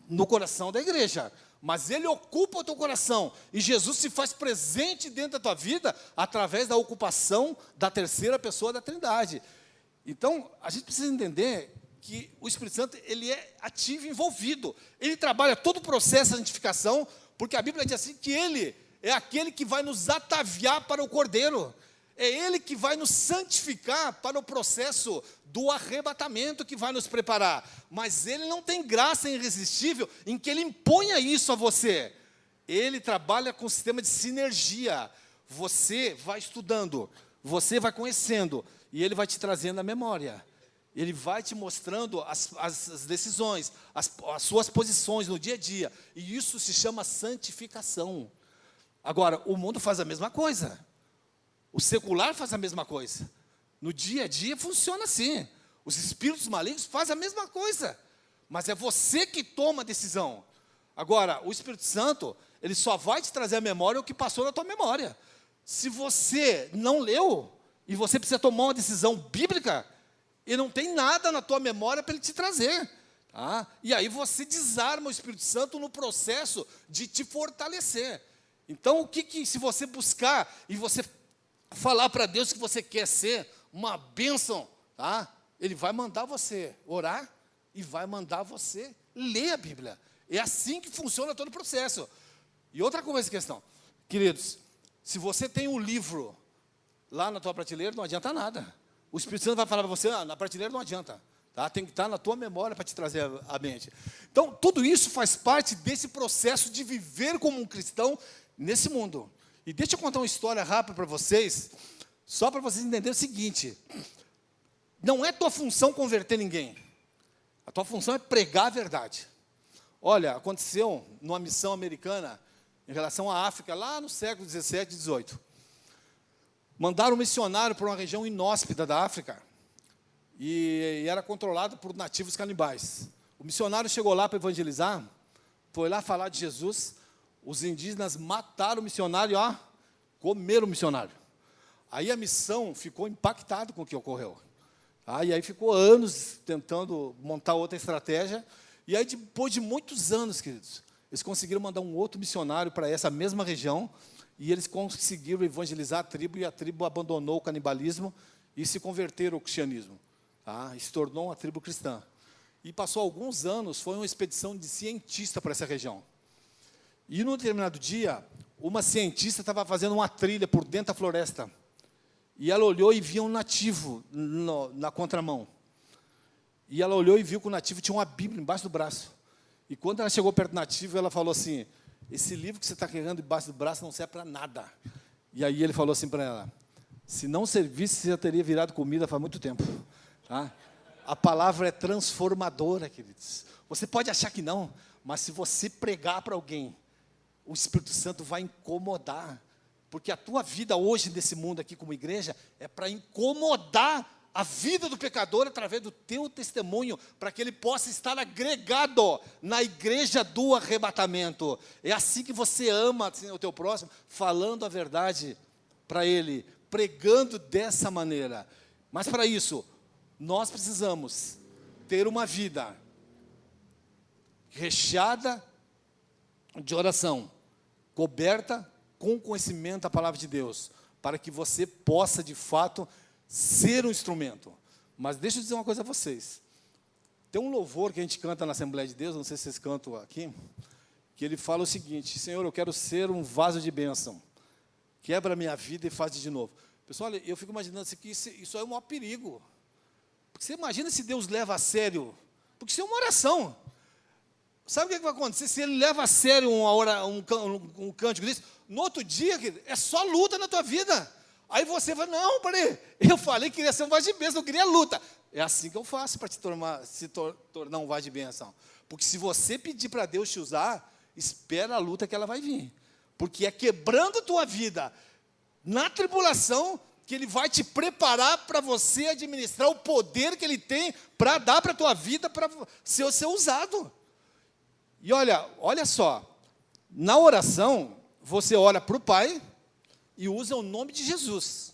no coração da igreja, mas ele ocupa o teu coração, e Jesus se faz presente dentro da tua vida, através da ocupação da terceira pessoa da Trindade. Então, a gente precisa entender que o Espírito Santo, ele é ativo e envolvido, ele trabalha todo o processo de santificação, porque a Bíblia diz assim, que ele é aquele que vai nos ataviar para o Cordeiro, é ele que vai nos santificar para o processo do arrebatamento que vai nos preparar. Mas ele não tem graça irresistível em que ele imponha isso a você. Ele trabalha com um sistema de sinergia. Você vai estudando, você vai conhecendo, e ele vai te trazendo a memória. Ele vai te mostrando as decisões, as suas posições no dia a dia. E isso se chama santificação. Agora, o mundo faz a mesma coisa. O secular faz a mesma coisa. No dia a dia funciona assim. Os espíritos malignos fazem a mesma coisa. Mas é você que toma a decisão. Agora, o Espírito Santo, ele só vai te trazer à memória o que passou na tua memória. Se você não leu, e você precisa tomar uma decisão bíblica, e não tem nada na tua memória para ele te trazer. Tá? E aí você desarma o Espírito Santo no processo de te fortalecer. Então, o que se você buscar, e você falar para Deus que você quer ser uma bênção, tá? Ele vai mandar você orar e vai mandar você ler a Bíblia. É assim que funciona todo o processo. E outra coisa, questão, queridos, se você tem um livro lá na tua prateleira, não adianta nada. O Espírito Santo vai falar para você, na prateleira não adianta. Tá? Tem que estar na tua memória para te trazer a mente. Então, tudo isso faz parte desse processo de viver como um cristão nesse mundo. E deixa eu contar uma história rápida para vocês, só para vocês entenderem o seguinte: não é tua função converter ninguém, a tua função é pregar a verdade. Olha, aconteceu numa missão americana, em relação à África, lá no século 17 e 18. Mandaram um missionário para uma região inóspita da África, e era controlado por nativos canibais. O missionário chegou lá para evangelizar, foi lá falar de Jesus. Os indígenas mataram o missionário e comeram o missionário. Aí a missão ficou impactada com o que ocorreu. E aí ficou anos tentando montar outra estratégia. E aí, depois de muitos anos, queridos, eles conseguiram mandar um outro missionário para essa mesma região, e eles conseguiram evangelizar a tribo, e a tribo abandonou o canibalismo e se converteram ao cristianismo. E se tornou uma tribo cristã. E passou alguns anos, foi uma expedição de cientista para essa região. E, num determinado dia, uma cientista estava fazendo uma trilha por dentro da floresta. E ela olhou e viu um nativo na contramão. E ela olhou e viu que o nativo tinha uma Bíblia embaixo do braço. E quando ela chegou perto do nativo, ela falou assim, esse livro que você está carregando embaixo do braço não serve para nada. E aí ele falou assim para ela, se não servisse, você já teria virado comida faz muito tempo. Tá? A palavra é transformadora, queridos. Você pode achar que não, mas se você pregar para alguém, o Espírito Santo vai incomodar, porque a tua vida hoje, nesse mundo aqui como igreja, é para incomodar a vida do pecador através do teu testemunho, para que ele possa estar agregado na igreja do arrebatamento. É assim que você ama assim, o teu próximo, falando a verdade para ele, pregando dessa maneira. Mas para isso, nós precisamos ter uma vida recheada de oração, coberta com conhecimento da palavra de Deus, para que você possa, de fato, ser um instrumento. Mas deixa eu dizer uma coisa a vocês. Tem um louvor que a gente canta na Assembleia de Deus, não sei se vocês cantam aqui, que ele fala o seguinte: Senhor, eu quero ser um vaso de bênção. Quebra a minha vida e faz de novo. Pessoal, eu fico imaginando que isso é o maior perigo. Porque você imagina se Deus leva a sério, porque isso é uma oração. Sabe o que vai acontecer? Se ele leva a sério um cântico desse, no outro dia, é só luta na tua vida. Aí você vai, não, peraí, eu falei que queria ser um vaso de bênção, eu queria luta. É assim que eu faço para se tornar um vaso de bênção. Porque se você pedir para Deus te usar, espera a luta que ela vai vir. Porque é quebrando a tua vida na tribulação que Ele vai te preparar para você administrar o poder que Ele tem para dar para a tua vida, para ser usado. E olha só, na oração, você ora para o Pai e usa o nome de Jesus.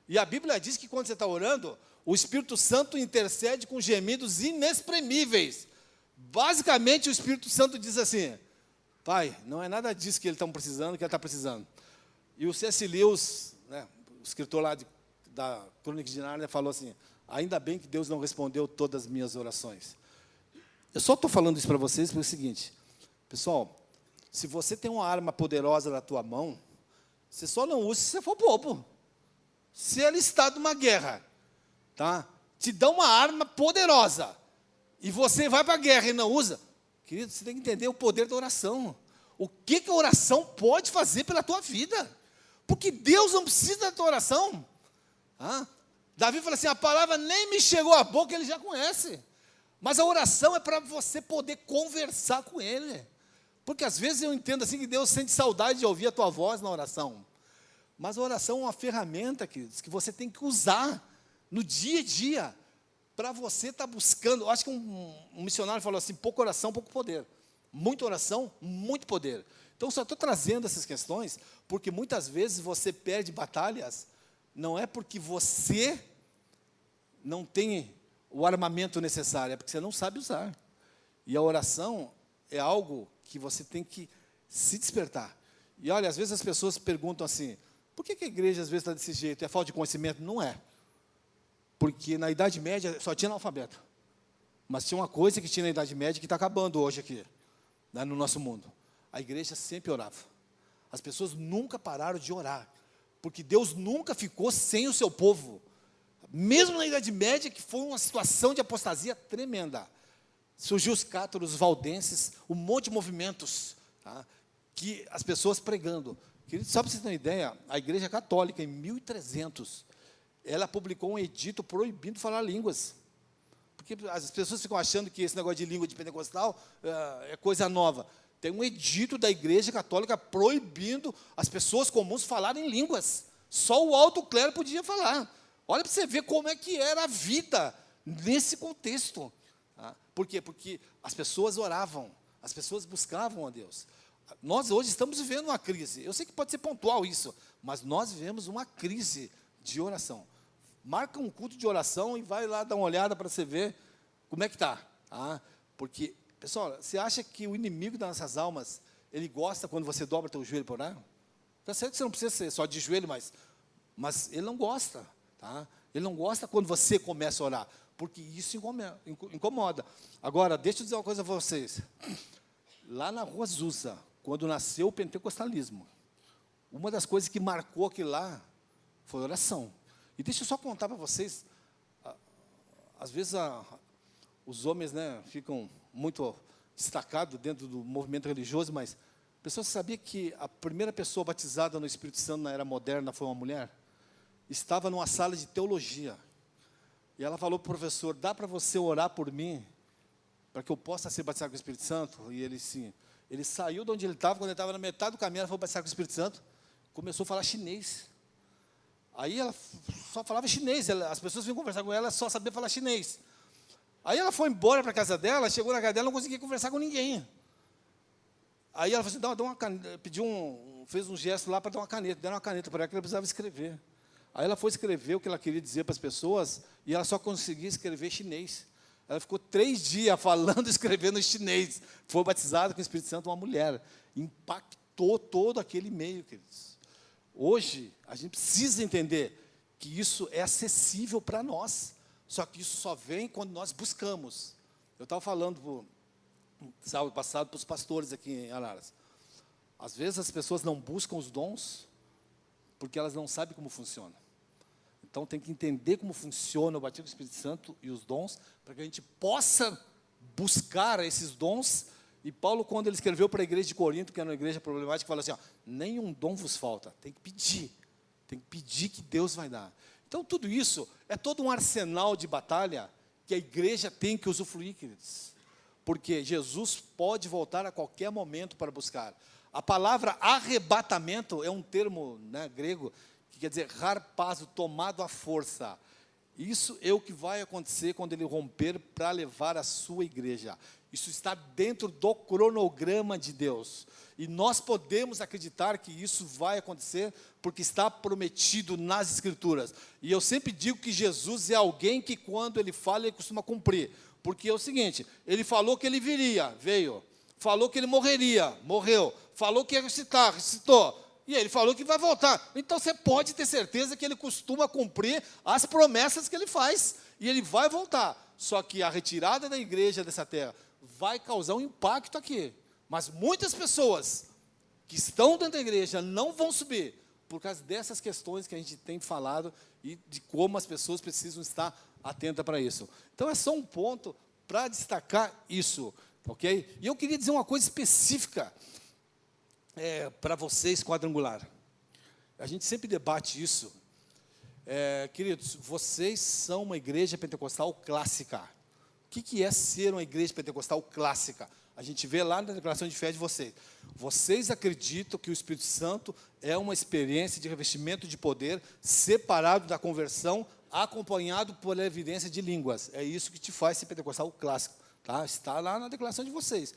E a Bíblia diz que quando você está orando, o Espírito Santo intercede com gemidos inexprimíveis. Basicamente, o Espírito Santo diz assim: Pai, não é nada disso que eles estão precisando, que ele está precisando. E o C.S. Lewis, né, o escritor lá da Crônica de Nárnia, falou assim: ainda bem que Deus não respondeu todas as minhas orações. Eu só estou falando isso para vocês porque é o seguinte, pessoal, se você tem uma arma poderosa na tua mão, você só não usa se você for bobo. Se ele está numa guerra, tá? Te dá uma arma poderosa, e você vai para a guerra e não usa, querido, você tem que entender o poder da oração. O que a oração pode fazer pela tua vida? Porque Deus não precisa da tua oração. Davi fala assim: a palavra nem me chegou à boca, ele já conhece. Mas a oração é para você poder conversar com Ele. Porque às vezes eu entendo assim que Deus sente saudade de ouvir a tua voz na oração. Mas a oração é uma ferramenta, queridos, que você tem que usar no dia a dia, para você estar buscando. Eu acho que um missionário falou assim: pouca oração, pouco poder. Muita oração, muito poder. Então, só estou trazendo essas questões, porque muitas vezes você perde batalhas, não é porque você não tem o armamento necessário, é porque você não sabe usar. E a oração é algo que você tem que se despertar. E olha, às vezes as pessoas perguntam assim: por que a igreja às vezes está desse jeito? É falta de conhecimento? Não é. Porque na Idade Média só tinha analfabeto. Mas tinha uma coisa que tinha na Idade Média que está acabando hoje aqui, né, no nosso mundo. A igreja sempre orava. As pessoas nunca pararam de orar. Porque Deus nunca ficou sem o seu povo. Mesmo na Idade Média, que foi uma situação de apostasia tremenda. Surgiu os cátaros, os valdenses, um monte de movimentos, tá, que as pessoas pregando. Querido, só para você ter uma ideia, a Igreja Católica, em 1300, ela publicou um edito proibindo falar línguas. Porque as pessoas ficam achando que esse negócio de língua de pentecostal é coisa nova. Tem um edito da Igreja Católica proibindo as pessoas comuns falarem línguas. Só o alto clero podia falar. Olha para você ver como é que era a vida nesse contexto. Tá? Por quê? Porque as pessoas oravam, as pessoas buscavam a Deus. Nós hoje estamos vivendo uma crise. Eu sei que pode ser pontual isso, mas nós vivemos uma crise de oração. Marca um culto de oração e vai lá dar uma olhada para você ver como é que está. Porque, pessoal, você acha que o inimigo das nossas almas, ele gosta quando você dobra teu joelho para orar? Está certo que você não precisa ser só de joelho, mas ele não gosta. Tá? Ele não gosta quando você começa a orar, porque isso incomoda. Agora, deixa eu dizer uma coisa para vocês. Lá na Rua Azusa, quando nasceu o pentecostalismo, uma das coisas que marcou aquilo lá foi a oração. E deixa eu só contar para vocês, às vezes os homens, né, ficam muito destacados dentro do movimento religioso, mas pessoas sabiam que a primeira pessoa batizada no Espírito Santo na era moderna foi uma mulher? Estava numa sala de teologia, e ela falou para o professor: dá para você orar por mim, para que eu possa ser batizado com o Espírito Santo? E ele, sim. Ele saiu de onde ele estava, quando ele estava na metade do caminho, ela foi batizar com o Espírito Santo, começou a falar chinês. Aí ela só falava chinês, as pessoas vinham conversar com ela, só sabia falar chinês. Aí ela foi embora para a casa dela, chegou na casa dela, não conseguia conversar com ninguém. Aí ela falou assim: dá uma caneta, fez um gesto lá para dar uma caneta, deram uma caneta para ela que ela precisava escrever. Aí ela foi escrever o que ela queria dizer para as pessoas, e ela só conseguia escrever chinês. Ela ficou 3 dias falando e escrevendo em chinês. Foi batizada com o Espírito Santo, uma mulher. Impactou todo aquele meio, queridos. Hoje, a gente precisa entender que isso é acessível para nós. Só que isso só vem quando nós buscamos. Eu estava falando sábado passado para os pastores aqui em Araras. Às vezes as pessoas não buscam os dons porque elas não sabem como funciona. Então tem que entender como funciona o batismo do Espírito Santo e os dons, para que a gente possa buscar esses dons. E Paulo, quando ele escreveu para a igreja de Corinto, que era uma igreja problemática, falou assim, ó, nenhum dom vos falta, tem que pedir que Deus vai dar. Então tudo isso é todo um arsenal de batalha que a igreja tem que usufruir, queridos. Porque Jesus pode voltar a qualquer momento para buscar. A palavra arrebatamento é um termo, né, grego, que quer dizer harpazo, tomado à força. Isso é o que vai acontecer quando ele romper para levar a sua igreja. Isso está dentro do cronograma de Deus. E nós podemos acreditar que isso vai acontecer porque está prometido nas Escrituras. E eu sempre digo que Jesus é alguém que quando ele fala, ele costuma cumprir. Porque é o seguinte, ele falou que ele viria, veio. Falou que ele morreria, morreu. Falou que ia ressuscitar, ressuscitou. E ele falou que vai voltar. Então você pode ter certeza que ele costuma cumprir as promessas que ele faz. E ele vai voltar. Só que a retirada da igreja dessa terra vai causar um impacto aqui. Mas muitas pessoas que estão dentro da igreja não vão subir por causa dessas questões que a gente tem falado e de como as pessoas precisam estar atentas para isso. Então é só um ponto para destacar isso, ok? E eu queria dizer uma coisa específica para vocês, quadrangular. A gente sempre debate isso. Queridos, vocês são uma igreja pentecostal clássica. O que é ser uma igreja pentecostal clássica? A gente vê lá na declaração de fé de vocês. Vocês acreditam que o Espírito Santo é uma experiência de revestimento de poder separado da conversão, acompanhado por evidência de línguas. É isso que te faz ser pentecostal clássico. Tá? Está lá na declaração de vocês.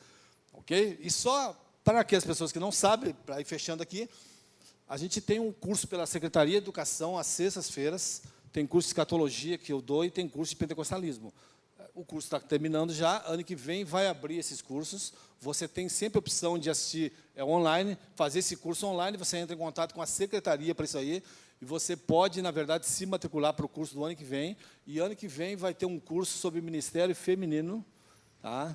Ok? E só para aquelas pessoas que não sabem, para ir fechando aqui, a gente tem um curso pela Secretaria de Educação às sextas-feiras, tem curso de escatologia que eu dou e tem curso de pentecostalismo. O curso está terminando já, ano que vem vai abrir esses cursos. Você tem sempre a opção de assistir online, fazer esse curso online, você entra em contato com a secretaria para isso aí, e você pode, na verdade, se matricular para o curso do ano que vem, e ano que vem vai ter um curso sobre ministério feminino, tá?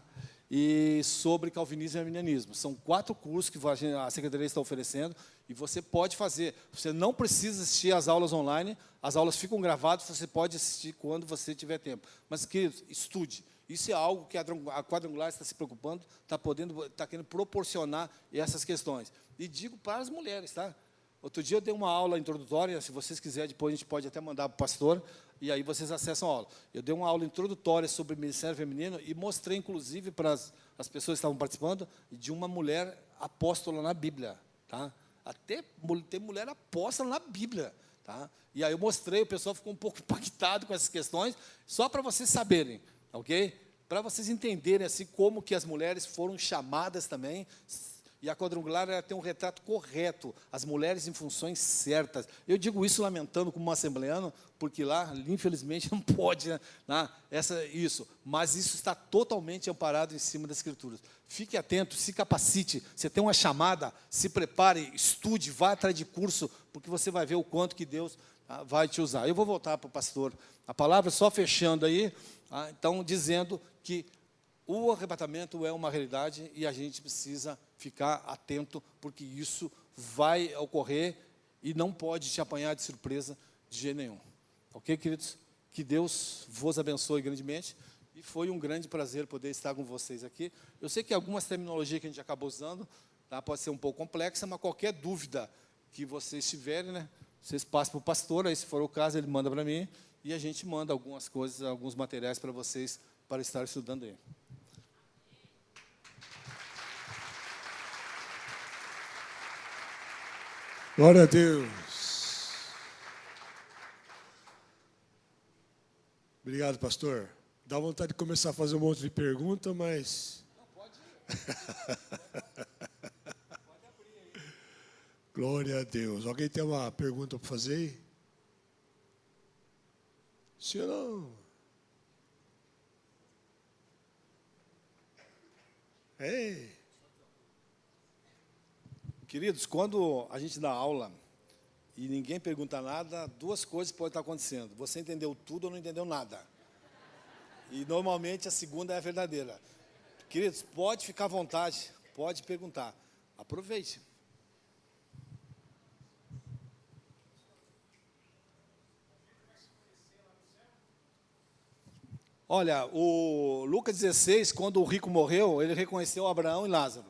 E sobre calvinismo e arminianismo. São 4 cursos que a secretaria está oferecendo, e você pode fazer. Você não precisa assistir às aulas online, as aulas ficam gravadas, você pode assistir quando você tiver tempo. Mas, queridos, estude. Isso é algo que a quadrangular está se preocupando, está querendo proporcionar essas questões. E digo para as mulheres, tá? Outro dia eu dei uma aula introdutória, se vocês quiserem, depois a gente pode até mandar para o pastor, e aí vocês acessam a aula. Eu dei uma aula introdutória sobre ministério feminino e mostrei, inclusive, para as pessoas que estavam participando, de uma mulher apóstola na Bíblia. Tá? Até tem mulher apóstola na Bíblia. Tá? E aí eu mostrei, o pessoal ficou um pouco impactado com essas questões, só para vocês saberem, ok? Para vocês entenderem assim, como que as mulheres foram chamadas também. E a quadrangular ela tem um retrato correto, as mulheres em funções certas. Eu digo isso lamentando como um assembleano, porque lá, infelizmente, não pode, né, isso. Mas isso está totalmente amparado em cima das Escrituras. Fique atento, se capacite. Você tem uma chamada, se prepare, estude, vá atrás de curso, porque você vai ver o quanto que Deus vai te usar. Eu vou voltar para o pastor. A palavra só fechando aí, então, dizendo que o arrebatamento é uma realidade e a gente precisa ficar atento, porque isso vai ocorrer e não pode te apanhar de surpresa de jeito nenhum. Ok, queridos? Que Deus vos abençoe grandemente. E foi um grande prazer poder estar com vocês aqui. Eu sei que algumas terminologias que a gente acabou usando, tá, pode ser um pouco complexa, mas qualquer dúvida que vocês tiverem, né, vocês passam para o pastor, aí se for o caso, ele manda para mim, e a gente manda algumas coisas, alguns materiais para vocês, para estar estudando aí. Glória a Deus. Obrigado, pastor. Dá vontade de começar a fazer um monte de pergunta, mas... Não, pode ir. Pode abrir aí. Glória a Deus. Alguém tem uma pergunta para fazer aí? Se não... Ei... Queridos, quando a gente dá aula e ninguém pergunta nada, 2 coisas podem estar acontecendo. Você entendeu tudo ou não entendeu nada. E normalmente a segunda é a verdadeira. Queridos, pode ficar à vontade, pode perguntar. Aproveite. Olha, o Lucas 16, quando o rico morreu, ele reconheceu Abraão e Lázaro.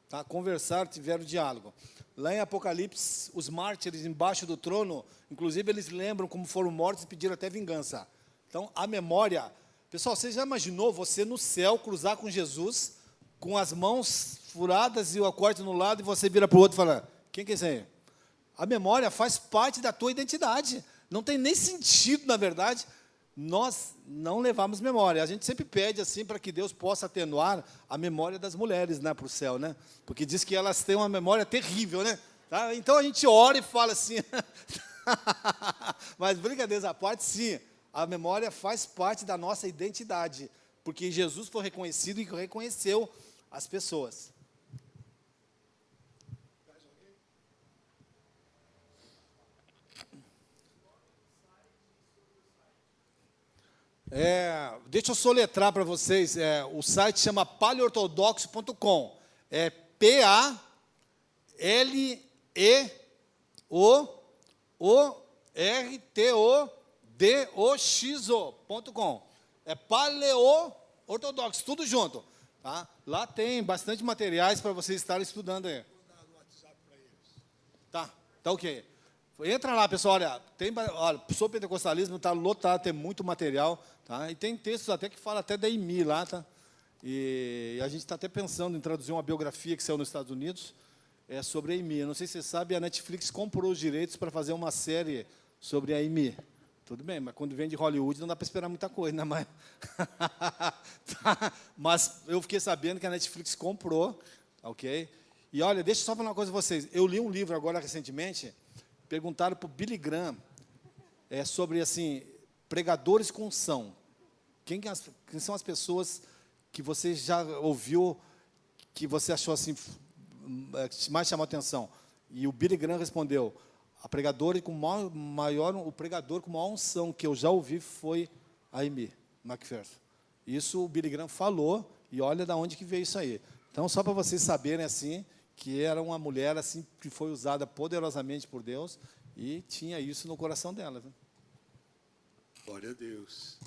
Tá? Conversaram, tiveram diálogo. Lá em Apocalipse, os mártires embaixo do trono, inclusive eles lembram como foram mortos e pediram até vingança. Então, a memória... Pessoal, você já imaginou você no céu cruzar com Jesus, com as mãos furadas e o corte no lado, e você vira para o outro e fala, quem que é esse aí? A memória faz parte da tua identidade. Não tem nem sentido, na verdade, nós não levamos memória. A gente sempre pede assim para que Deus possa atenuar a memória das mulheres, né, para o céu, né? Porque diz que elas têm uma memória terrível, né? Tá? Então a gente ora e fala assim. Mas brincadeiras à parte, sim, a memória faz parte da nossa identidade, porque Jesus foi reconhecido e reconheceu as pessoas. Deixa eu soletrar para vocês. O site chama paleortodoxo.com. É PALEORTODOXO.com. É paleoortodoxo, tudo junto. Tá? Lá tem bastante materiais para vocês estarem estudando aí. Tá ok. Entra lá, pessoal, olha, sobre pentecostalismo, está lotado, tem muito material, tá? E tem textos até que falam até da IMI lá, tá? E a gente está até pensando em traduzir uma biografia que saiu nos Estados Unidos sobre a IMI. Eu não sei se você sabe, a Netflix comprou os direitos para fazer uma série sobre a IMI. Tudo bem, mas quando vem de Hollywood não dá para esperar muita coisa, né? Tá? Mas eu fiquei sabendo que a Netflix comprou, ok? E olha, deixa eu só falar uma coisa para vocês. Eu li um livro agora recentemente. Perguntaram para o Billy Graham sobre assim, pregadores com unção. Quem são as pessoas que você já ouviu, que você achou assim, que mais chamou a atenção? E o Billy Graham respondeu, o pregador com maior unção que eu já ouvi foi a Amy McPherson. Isso o Billy Graham falou, e olha de onde que veio isso aí. Então, só para vocês saberem assim, que era uma mulher assim que foi usada poderosamente por Deus e tinha isso no coração dela. Viu? Glória a Deus.